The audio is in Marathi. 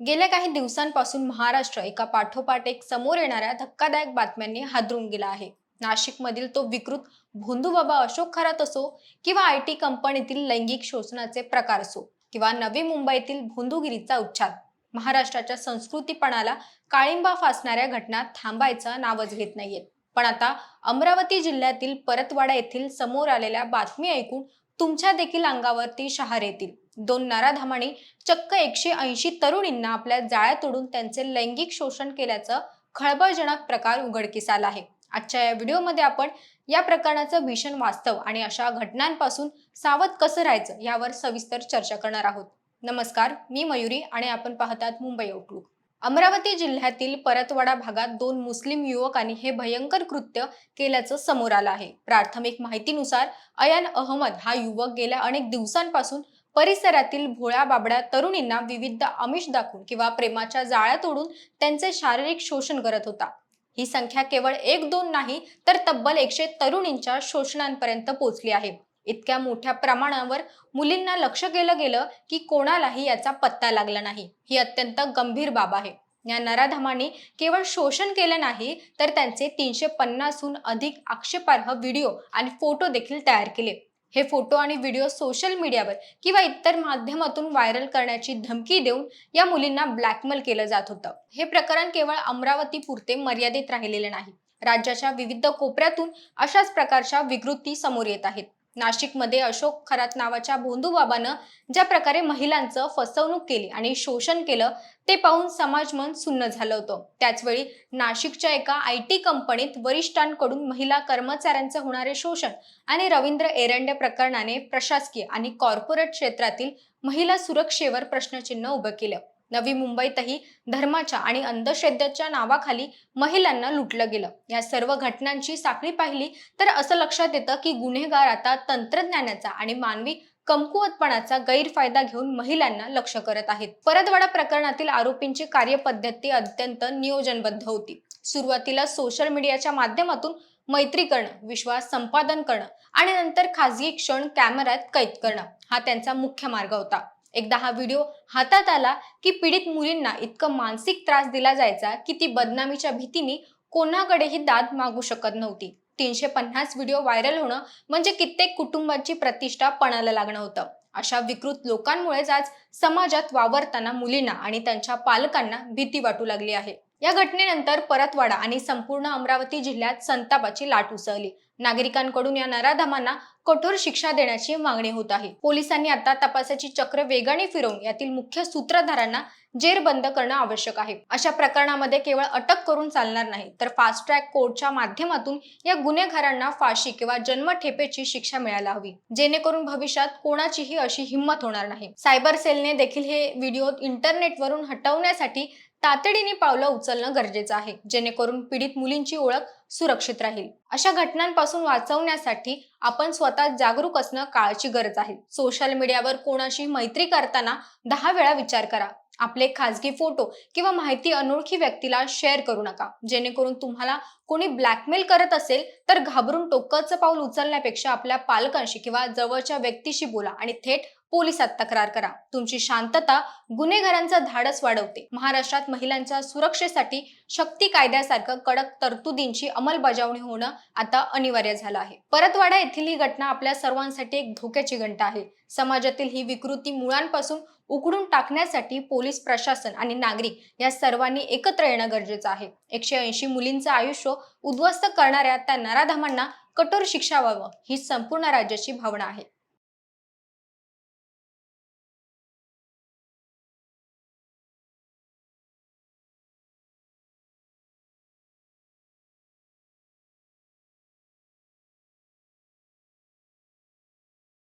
गेल्या काही दिवसांपासून महाराष्ट्र एका पाठोपाठ एक समोर येणाऱ्या धक्कादायक बातम्यांनी हादरून गेला आहे। नाशिकमधील तो विकृत भोंदूबाबा अशोक खरात असो किंवा आयटी कंपनीतील लैंगिक शोषणाचे प्रकार असो किंवा नवी मुंबईतील भोंदूगिरीचा उच्छाद, महाराष्ट्राच्या संस्कृतीपणाला काळिंबा फासणाऱ्या घटना थांबायचं नावच घेत नाहीयेत। पण आता अमरावती जिल्ह्यातील परतवाडा येथील समोर आलेल्या बातमी ऐकून तुमच्या देखील अंगावरती शहार येतील। दोन नराधमांनी चक्क 180 तरुणींना आपल्या जाळ्यात ओढून त्यांचे लैंगिक शोषण केल्याचं खळबळजनक प्रकार उघडकीस आला आहे। आजच्या या व्हिडिओमध्ये आपण या प्रकरणाचं भीषण वास्तव आणि अशा घटनांपासून सावध कसं राहायचं यावर सविस्तर चर्चा करणार आहोत। नमस्कार, मी मयुरी आणि आपण पाहतात मुंबई आउटलुक। अमरावती जिल्ह्यातील परतवाडा भागात दोन मुस्लिम युवकांनी हे भयंकर कृत्य केल्याचं समोर आलं आहे। प्राथमिक माहितीनुसार अयान अहमद हा युवक गेल्या अनेक दिवसांपासून परिसरातील भोळ्या बाबड्या तरुणींना विविध आमिष दाखवून किंवा प्रेमाच्या जाळ्यात ओढून त्यांचे शारीरिक शोषण करत होता। ही संख्या केवळ एक दोन नाही तर तब्बल 100 तरुणींच्या शोषणांपर्यंत पोहोचली आहे। इतक्या मोठ्या प्रमाणावर मुलींना लक्ष केलं गेलं की कोणालाही याचा पत्ता लागला नाही। ही अत्यंत गंभीर बाब आहे। या नराधमांनी केवळ शोषण केले नाही तर त्यांचे 350हून अधिक आक्षेपार्ह व्हिडिओ आणि फोटो देखील तयार केले। हे फोटो आणि व्हिडिओ सोशल मीडियावर किंवा इतर माध्यमातून व्हायरल करण्याची धमकी देऊन या मुलींना ब्लॅकमेल केलं जात होतं। हे प्रकरण केवळ अमरावती पुरते मर्यादित राहिलेले नाही। राज्याच्या विविध कोपऱ्यातून अशाच प्रकारच्या विकृती समोर येत आहेत। नाशिकमध्ये अशोक खरात नावाच्या भोंदूबाबानं ज्या प्रकारे महिलांचं फसवणूक केली आणि शोषण केलं ते पाहून समाज मन सुन्न झालं होतं। त्याचवेळी नाशिकच्या एका आयटी कंपनीत वरिष्ठांकडून महिला कर्मचाऱ्यांचे होणारे शोषण आणि रवींद्र एरंडे प्रकरणाने प्रशासकीय आणि कॉर्पोरेट क्षेत्रातील महिला सुरक्षेवर प्रश्नचिन्ह उभं केलं। नवी मुंबईतही धर्माच्या आणि अंधश्रद्धेच्या नावाखाली महिलांना लुटलं गेलं। या सर्व घटनांची साखळी पाहिली तर असं लक्षात येतं की गुन्हेगार आता तंत्रज्ञानाचा आणि मानवी कमकुवतपणाचा गैरफायदा घेऊन महिलांना लक्ष्य करत आहेत। परतवाडा प्रकरणातील आरोपींची कार्यपद्धती अत्यंत नियोजनबद्ध होती। सुरुवातीला सोशल मीडियाच्या माध्यमातून मैत्री करणं, विश्वास संपादन करणं आणि नंतर खासगी क्षण कॅमेऱ्यात कैद करणं हा त्यांचा मुख्य मार्ग होता। एकदा हा व्हिडिओ हातात आला की पीडित मुलींना इतकं मानसिक त्रास दिला जायचा की ती बदनामीच्या भीतीने कोणाकडेही दाद मागू शकत नव्हती। 350 व्हिडिओ व्हायरल होणं म्हणजे कित्येक कुटुंबांची प्रतिष्ठा पणाला लागणं होतं। अशा विकृत लोकांमुळेच आज समाजात वावरताना मुलींना आणि त्यांच्या पालकांना भीती वाटू लागली आहे। या घटनेनंतर परतवाडा आणि संपूर्ण अमरावती जिल्ह्यात संतापाची लाट उसळली। नागरिकांकडून या नराधमांना कठोर शिक्षा देण्याची मागणी होत आहे। पोलिसांनी आता तपासाची चक्र वेगाने फिरवून यातील मुख्य सूत्रधारांना जेरबंद करणं आवश्यक आहे। अशा प्रकरणामध्ये केवळ अटक करून चालणार नाही तर फास्ट ट्रॅक कोर्टच्या माध्यमातून या गुन्हेगारांना फाशी किंवा जन्मठेपेची शिक्षा मिळायला हवी, जेणेकरून भविष्यात कोणाचीही अशी हिंमत होणार नाही। सायबर सेलने देखील हे व्हिडिओ इंटरनेटवरून हटवण्यासाठी तातडीने पावलं उचलणं गरजेचं आहे, जेणेकरून पीडित मुलींची ओळख सुरक्षित राहील। अशा घटनांपासून वाचवण्यासाठी आपण स्वतः जागरूक असणं काळाची गरज आहे। सोशल मीडियावर कोणाशी मैत्री करताना 10 वेळा विचार करा। आपले खासगी फोटो किंवा माहिती अनोळखी व्यक्तीला शेअर करू नका, जेणेकरून तुम्हाला कोणी ब्लॅकमेल करत असेल तर घाबरून टोकाचं पाऊल उचलण्यापेक्षा आपल्या पालकांशी किंवा जवळच्या व्यक्तीशी बोला आणि थेट पोलिसात तक्रार करा। तुमची शांतता गुन्हेगारांचं धाडस वाढवते। महाराष्ट्रात महिलांच्या सुरक्षेसाठी शक्ती कायद्यासारखं कडक तरतुदींची अंमलबजावणी होणं आता अनिवार्य झालं आहे। परतवाडा येथील ही घटना आपल्या सर्वांसाठी एक धोक्याची घंटा आहे। समाजातील ही विकृती मुळांपासून उखडून टाकण्यासाठी पोलीस प्रशासन आणि नागरिक या सर्वांनी एकत्र येणं गरजेचं आहे। 180 मुलींचं आयुष्य उद्ध्वस्त करणाऱ्या त्या नराधमांना कठोर शिक्षा व्हावं ही संपूर्ण राज्याची भावना आहे।